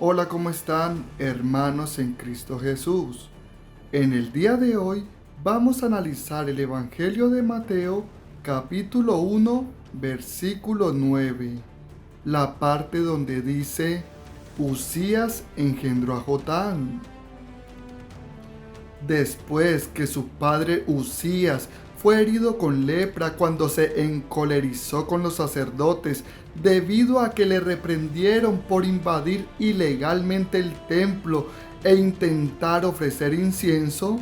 Hola, ¿cómo están, hermanos en Cristo Jesús? En el día de hoy vamos a analizar el Evangelio de Mateo, capítulo 1, versículo 9, la parte donde dice, Uzías engendró a Jotán. Después que su padre Uzías fue herido con lepra cuando se encolerizó con los sacerdotes debido a que le reprendieron por invadir ilegalmente el templo e intentar ofrecer incienso,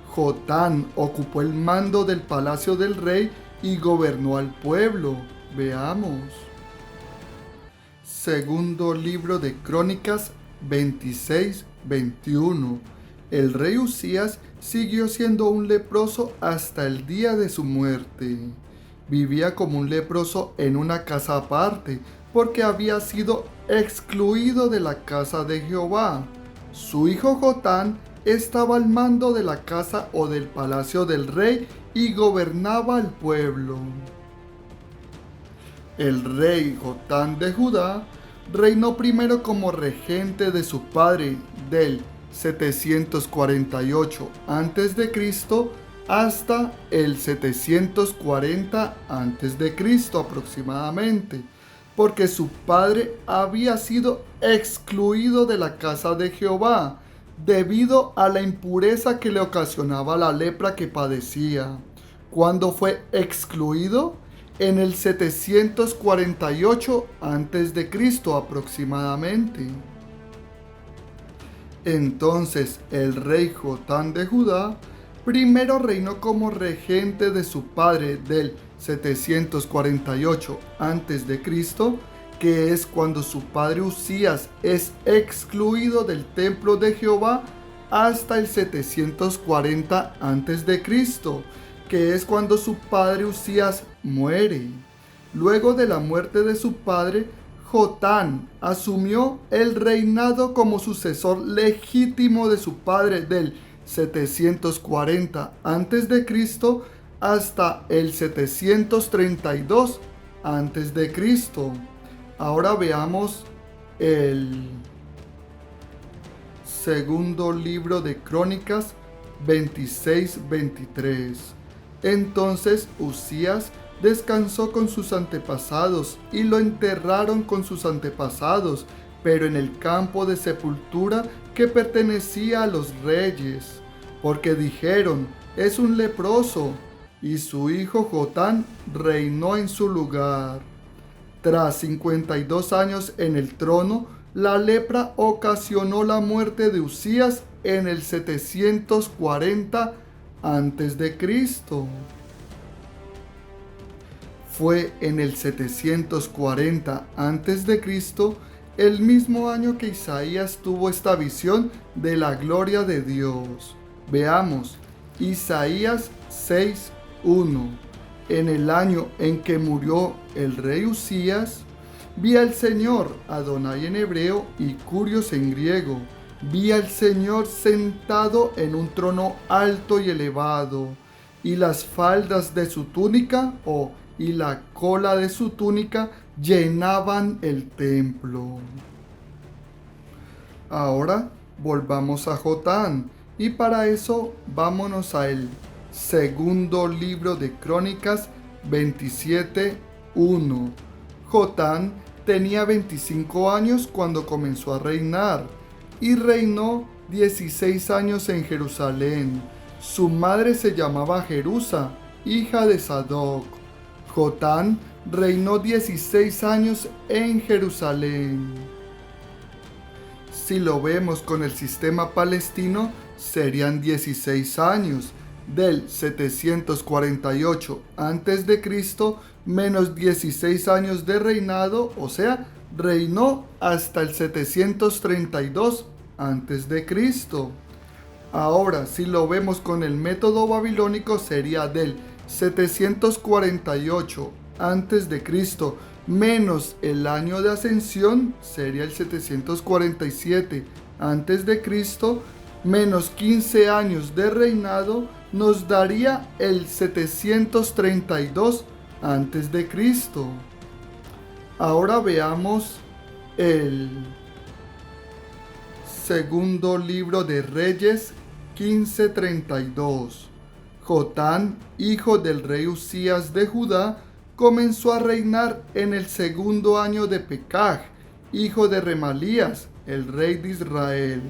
Jotán ocupó el mando del palacio del rey y gobernó al pueblo. Veamos. Segundo libro de Crónicas 26-21. El rey Uzías siguió siendo un leproso hasta el día de su muerte. Vivía como un leproso en una casa aparte, porque había sido excluido de la casa de Jehová. Su hijo Jotán estaba al mando de la casa o del palacio del rey y gobernaba al pueblo. El rey Jotán de Judá reinó primero como regente de su padre del 748 a.C. hasta el 740 a.C. aproximadamente, porque su padre había sido excluido de la casa de Jehová debido a la impureza que le ocasionaba la lepra que padecía. ¿Cuándo fue excluido? En el 748 a.C. aproximadamente. Entonces el rey Jotán de Judá primero reinó como regente de su padre del 748 a.C., que es cuando su padre Uzías es excluido del templo de Jehová, hasta el 740 a.C., que es cuando su padre Uzías muere. Luego de la muerte de su padre, Jotán asumió el reinado como sucesor legítimo de su padre del 740 a.C. hasta el 732 a.C. Ahora veamos el segundo libro de Crónicas 26-23. Entonces Uzías descansó con sus antepasados y lo enterraron con sus antepasados, pero en el campo de sepultura que pertenecía a los reyes, porque dijeron, es un leproso, y su hijo Jotán reinó en su lugar. Tras 52 años en el trono, la lepra ocasionó la muerte de Uzías en el 740 a.C. Fue en el 740 a.C., el mismo año que Isaías tuvo esta visión de la gloria de Dios. Veamos, Isaías 6:1. En el año en que murió el rey Uzías, vi al Señor, Adonai en hebreo y Curios en griego. Vi al Señor sentado en un trono alto y elevado, y las faldas de su túnica, y la cola de su túnica llenaban el templo. Ahora volvamos a Jotán, y para eso vámonos a el segundo libro de Crónicas 27:1. Jotán tenía 25 años cuando comenzó a reinar, y reinó 16 años en Jerusalén. Su madre se llamaba Jerusa, hija de Sadoc. Jotán reinó 16 años en Jerusalén. Si lo vemos con el sistema palestino, serían 16 años, del 748 a.C. menos 16 años de reinado, o sea, reinó hasta el 732 a.C. Ahora, si lo vemos con el método babilónico, sería del 748 a.C. menos el año de ascensión, sería el 747 a.C., menos 15 años de reinado, nos daría el 732 a.C. Ahora veamos el Segundo libro de Reyes 15:32. Jotán, hijo del rey Usías de Judá, comenzó a reinar en el segundo año de Pekaj, hijo de Remalías, el rey de Israel.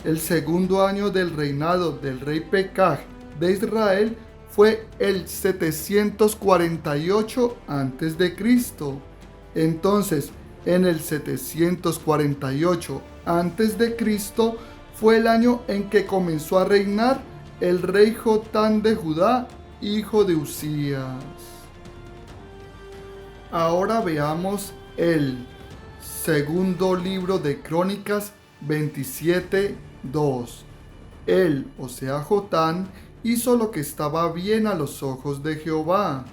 El segundo año del reinado del rey Pekaj de Israel fue el 748 a.C. Entonces, en el 748 a.C. fue el año en que comenzó a reinar el rey Jotán de Judá, hijo de Usías. Ahora veamos el segundo libro de Crónicas 27:2. Él, o sea Jotán, hizo lo que estaba bien a los ojos de Jehová,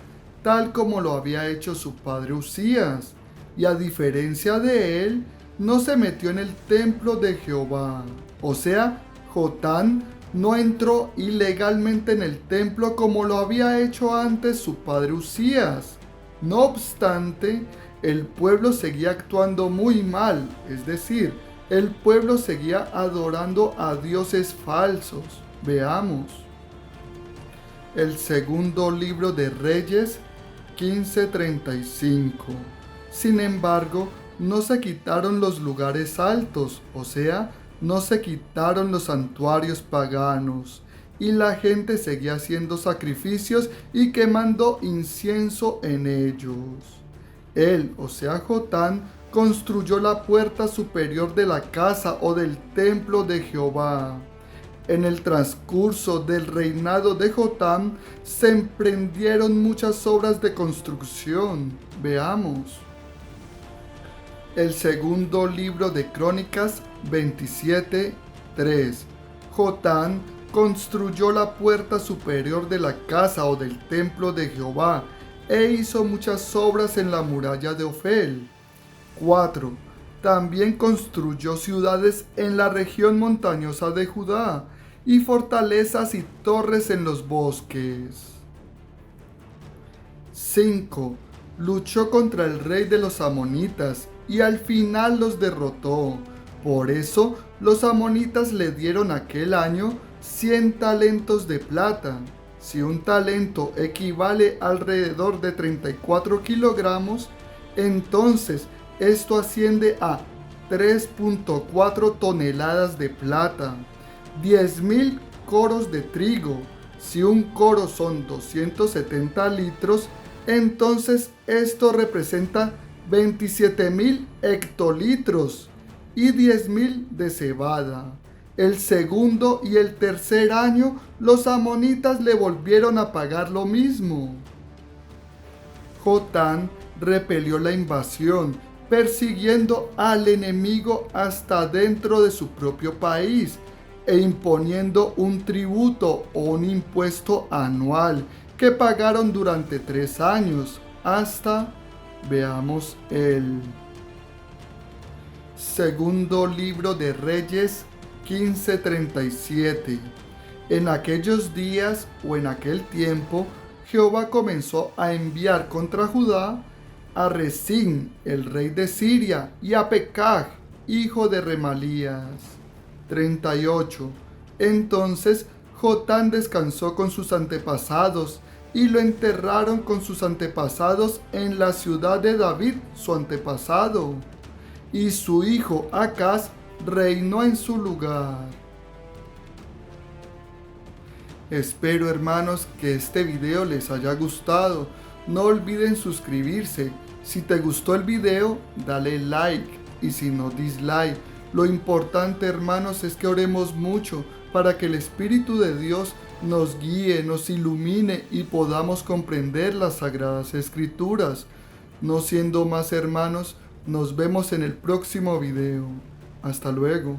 tal como lo había hecho su padre Usías, y a diferencia de él, no se metió en el templo de Jehová. O sea, Jotán no entró ilegalmente en el templo como lo había hecho antes su padre Usías. No obstante, el pueblo seguía actuando muy mal, es decir, el pueblo seguía adorando a dioses falsos. Veamos. El segundo libro de Reyes 15:35. Sin embargo, no se quitaron los lugares altos, o sea, no se quitaron los santuarios paganos, y la gente seguía haciendo sacrificios y quemando incienso en ellos. Él, o sea Jotán, construyó la puerta superior de la casa o del templo de Jehová. En el transcurso del reinado de Jotán se emprendieron muchas obras de construcción. Veamos. El segundo libro de Crónicas 27:3. Jotán construyó la puerta superior de la casa o del templo de Jehová e hizo muchas obras en la muralla de Ofel. 4. También construyó ciudades en la región montañosa de Judá y fortalezas y torres en los bosques. 5. Luchó contra el rey de los amonitas y al final los derrotó. Por eso los amonitas le dieron aquel año 100 talentos de plata. Si un talento equivale alrededor de 34 kilogramos, entonces esto asciende a 3.4 toneladas de plata. 10.000 coros de trigo. Si un coro son 270 litros, entonces esto representa 27.000 hectolitros y 10.000 de cebada. El segundo y el tercer año los amonitas le volvieron a pagar lo mismo. Jotán repelió la invasión, persiguiendo al enemigo hasta dentro de su propio país e imponiendo un tributo o un impuesto anual que pagaron durante 3 años hasta, veamos, el segundo libro de Reyes 15:37. En aquellos días o en aquel tiempo, Jehová comenzó a enviar contra Judá a Rezín, el rey de Siria, y a Pekaj, hijo de Remalías. 38. Entonces Jotán descansó con sus antepasados, y lo enterraron con sus antepasados en la ciudad de David, su antepasado. Y su hijo Acaz reinó en su lugar. Espero, hermanos, que este video les haya gustado. No olviden suscribirse. Si te gustó el video, dale like, y si no, dislike. Lo importante, hermanos, es que oremos mucho para que el Espíritu de Dios nos guíe, nos ilumine y podamos comprender las Sagradas Escrituras. No siendo más, hermanos, nos vemos en el próximo video. Hasta luego.